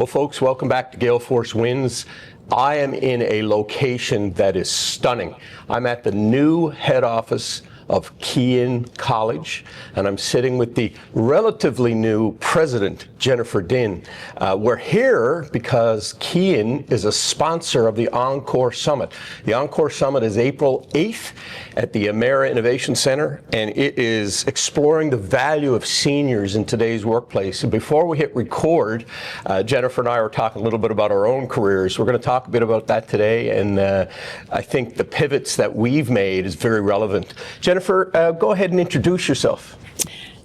folks, welcome back to Gale Force Winds. I am in a location that is stunning. I'm at the new head office of Keyin College, and I'm sitting with the relatively new president, Jennifer Dinn. We're here because Keyin is a sponsor of the Encore Summit. The Encore Summit is April 8th at the Amera Innovation Center, and it is exploring the value of seniors in today's workplace. And before we hit record, Jennifer and I were talking a little bit about our own careers. We're going to talk a bit about that today, and I think the pivots that we've made is very relevant. Jennifer, go ahead and introduce yourself.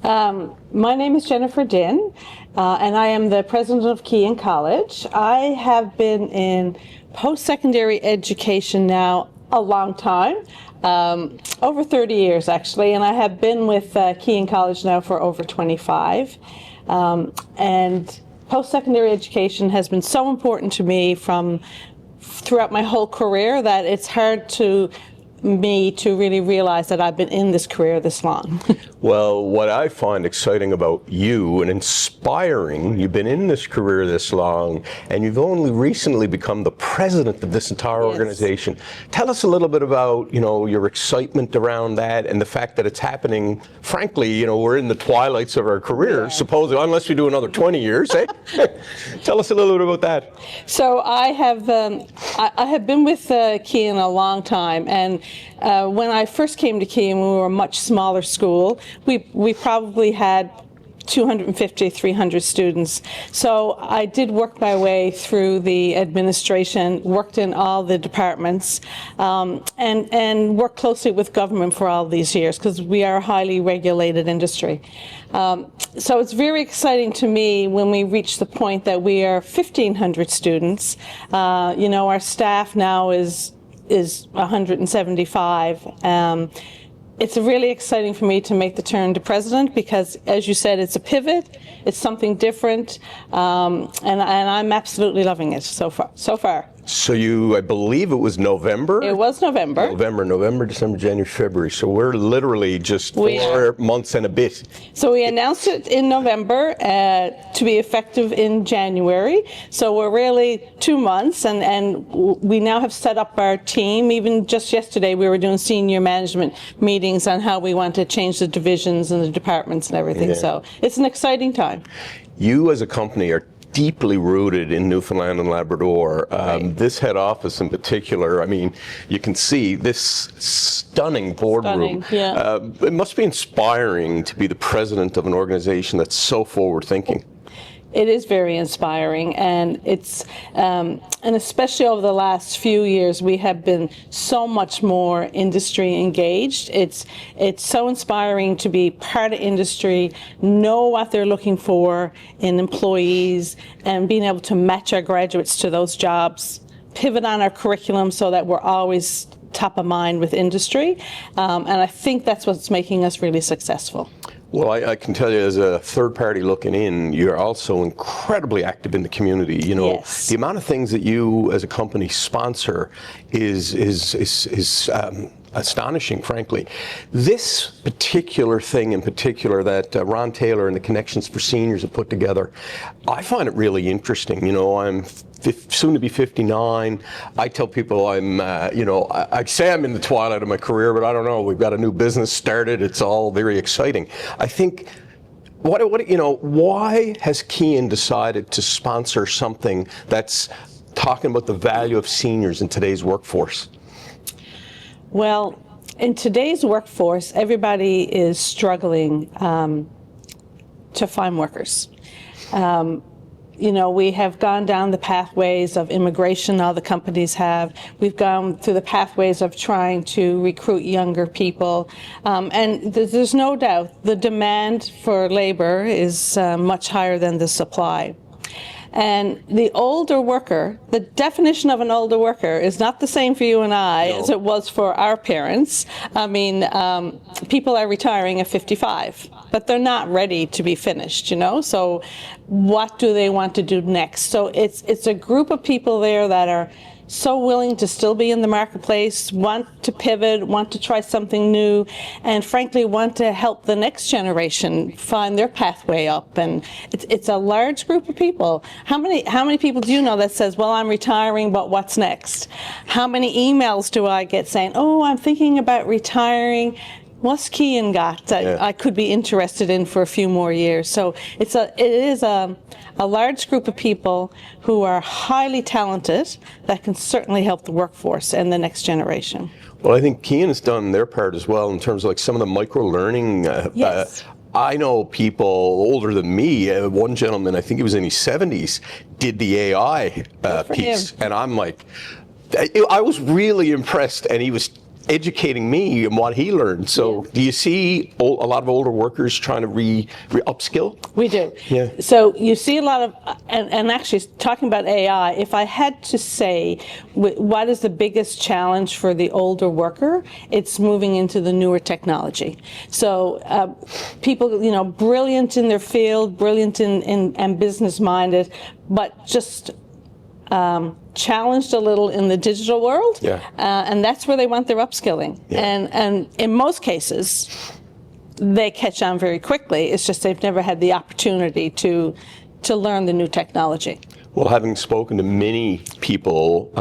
My name is Jennifer Dinn, and I am the president of Keyin College. I have been in post-secondary education now a long time, over 30 years actually, and I have been with Keyin College now for over 25. And post-secondary education has been so important to me throughout my whole career that it's hard to me to really realize that I've been in this career this long. Well, what I find exciting about you and inspiring, you've been in this career this long, and you've only recently become the president of this entire organization. Tell us a little bit about, your excitement around that and the fact that it's happening. Frankly, we're in the twilights of our careers, supposedly, unless we do another 20 years, eh? Tell us a little bit about that. So I have been with Keyin a long time, and when I first came to Keyin, we were a much smaller school. We probably had 250, 300 students. So I did work my way through the administration, worked in all the departments, and worked closely with government for all these years because we are a highly regulated industry. So it's very exciting to me when we reach the point that we are 1,500 students. Our staff now is 175. It's really exciting for me to make the turn to president because, as you said, it's a pivot, it's something different, and I'm absolutely loving it so far. So I believe it was November? It was November. November, December, January, February. So we're literally just 4 months and a bit. So we announced it in November to be effective in January. So we're really 2 months, and we now have set up our team. Even just yesterday, we were doing senior management meetings on how we want to change the divisions and the departments and everything. Yeah. So it's an exciting time. You as a company are deeply rooted in Newfoundland and Labrador. Right. This head office in particular, you can see this stunning boardroom. Yeah. It must be inspiring to be the president of an organization that's so forward-thinking. It is very inspiring, and it's and especially over the last few years, we have been so much more industry engaged. It's so inspiring to be part of industry, know what they're looking for in employees, and being able to match our graduates to those jobs, pivot on our curriculum so that we're always top of mind with industry, and I think that's what's making us really successful. Well, I can tell you as a third party looking in, you're also incredibly active in the community. Yes. The amount of things that you as a company sponsor is astonishing, frankly. This particular thing in particular that Ron Taylor and the Connections for Seniors have put together, I find it really interesting. I'm soon to be 59. I tell people I say I'm in the twilight of my career, but I don't know. We've got a new business started. It's all very exciting. I think, why has Keyin decided to sponsor something that's talking about the value of seniors in today's workforce? Well, in today's workforce, everybody is struggling to find workers. We have gone down the pathways of immigration, all the companies have. We've gone through the pathways of trying to recruit younger people. And there's no doubt the demand for labor is much higher than the supply. And the older worker, the definition of an older worker is not the same for you and I as it was for our parents. People are retiring at 55. but they're not ready to be finished, you know? So what do they want to do next? So it's a group of people there that are so willing to still be in the marketplace, want to pivot, want to try something new, and frankly want to help the next generation find their pathway up. And it's a large group of people. How many people do you know that says, well, I'm retiring, but what's next? How many emails do I get saying, oh, I'm thinking about retiring, what's Keyin got that I could be interested in for a few more years? So it is a large group of people who are highly talented that can certainly help the workforce and the next generation. Well, I think Keyin has done their part as well in terms of like some of the micro-learning. Yes. I know people older than me. One gentleman, I think he was in his 70s, did the AI piece. him. And I'm like, I was really impressed, and he was educating me in what he learned. So do you see a lot of older workers trying to upskill? We do. Yeah. So you see a lot of, and actually talking about AI, if I had to say what is the biggest challenge for the older worker, it's moving into the newer technology. So people, you know, brilliant in their field, brilliant in and business minded, but just challenged a little in the digital world, and that's where they want their upskilling. And in most cases, they catch on very quickly. It's just they've never had the opportunity to learn the new technology. Well, having spoken to many people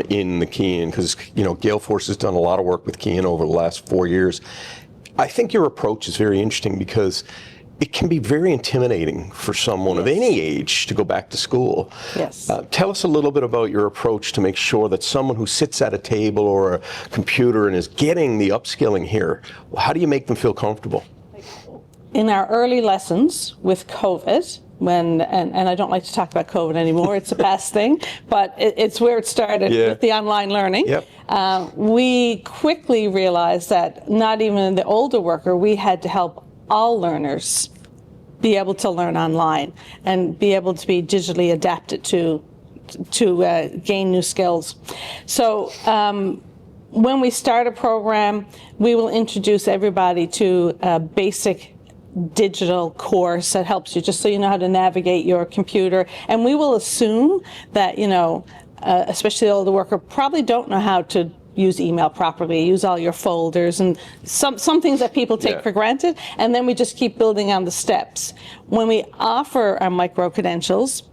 in the Keyin, because you know Gale Force has done a lot of work with Keyin over the last 4 years, I think your approach is very interesting because it can be very intimidating for someone of any age to go back to school. Yes. Tell us a little bit about your approach to make sure that someone who sits at a table or a computer and is getting the upskilling here, how do you make them feel comfortable? In our early lessons with COVID, and I don't like to talk about COVID anymore, it's a past thing, but it's where it started with the online learning. We quickly realized that not even the older worker, we had to help all learners be able to learn online and be able to be digitally adapted to gain new skills. So when we start a program, we will introduce everybody to a basic digital course that helps you just so you know how to navigate your computer. And we will assume that, you know, especially the older worker, probably don't know how to use email properly, use all your folders, and some things that people take for granted, and then we just keep building on the steps. When we offer our micro-credentials,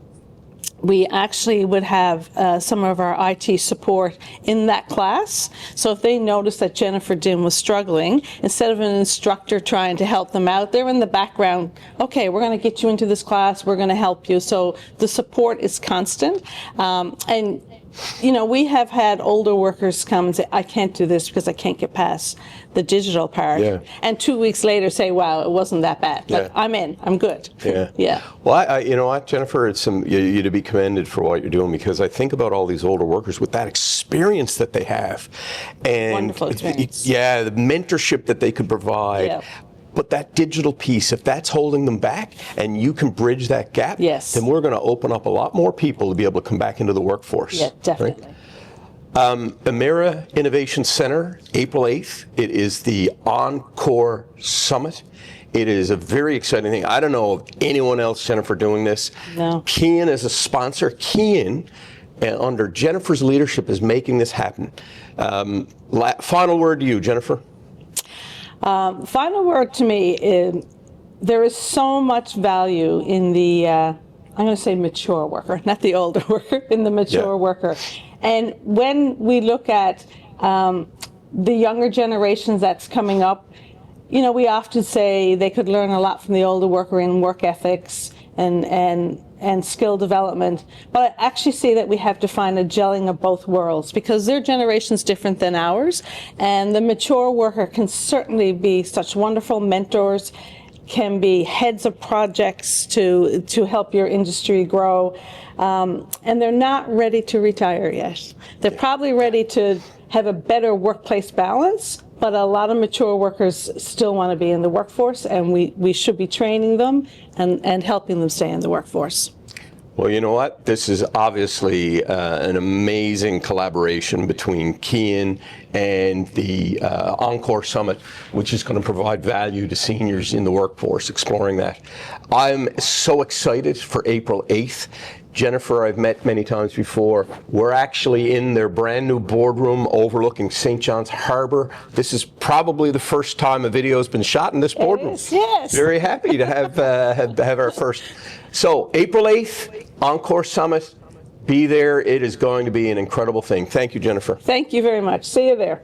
we actually would have some of our IT support in that class. So if they notice that Jennifer Dinn was struggling, instead of an instructor trying to help them out, they're in the background, okay, we're going to get you into this class, we're going to help you. So the support is constant. And you know, we have had older workers come and say, I can't do this because I can't get past the digital part. And 2 weeks later say, wow, it wasn't that bad. But I'm in, I'm good. Well, you know what, Jennifer, it's you to be commended for what you're doing, because I think about all these older workers with that experience that they have. And wonderful experience. the mentorship that they could provide. But that digital piece, if that's holding them back and you can bridge that gap, then we're going to open up a lot more people to be able to come back into the workforce. Yeah, definitely. Right? Emera Innovation Center, April 8th. It is the Encore Summit. It is a very exciting thing. I don't know of anyone else, Jennifer, doing this. No. Keyin is a sponsor. Keyin, under Jennifer's leadership, is making this happen. Final word to you, Jennifer. Final word to me is there is so much value in the, I'm going to say mature worker, not the older worker, in the mature worker. And when we look at the younger generations that's coming up, you know, we often say they could learn a lot from the older worker in work ethics and skill development, but I actually see that we have to find a gelling of both worlds, because their generation's different than ours, and the mature worker can certainly be such wonderful mentors, can be heads of projects to help your industry grow, and they're not ready to retire yet. They're probably ready to have a better workplace balance, but a lot of mature workers still want to be in the workforce, and we should be training them and helping them stay in the workforce. Well, you know what? This is obviously an amazing collaboration between Keyin and the Encore Summit, which is going to provide value to seniors in the workforce, exploring that. I'm so excited for April 8th. Jennifer, I've met many times before. We're actually in their brand new boardroom overlooking St. John's Harbor. This is probably the first time a video has been shot in this boardroom. Yes. Very happy to have our first. So April 8th, Encore Summit. Be there. It is going to be an incredible thing. Thank you, Jennifer. Thank you very much. See you there.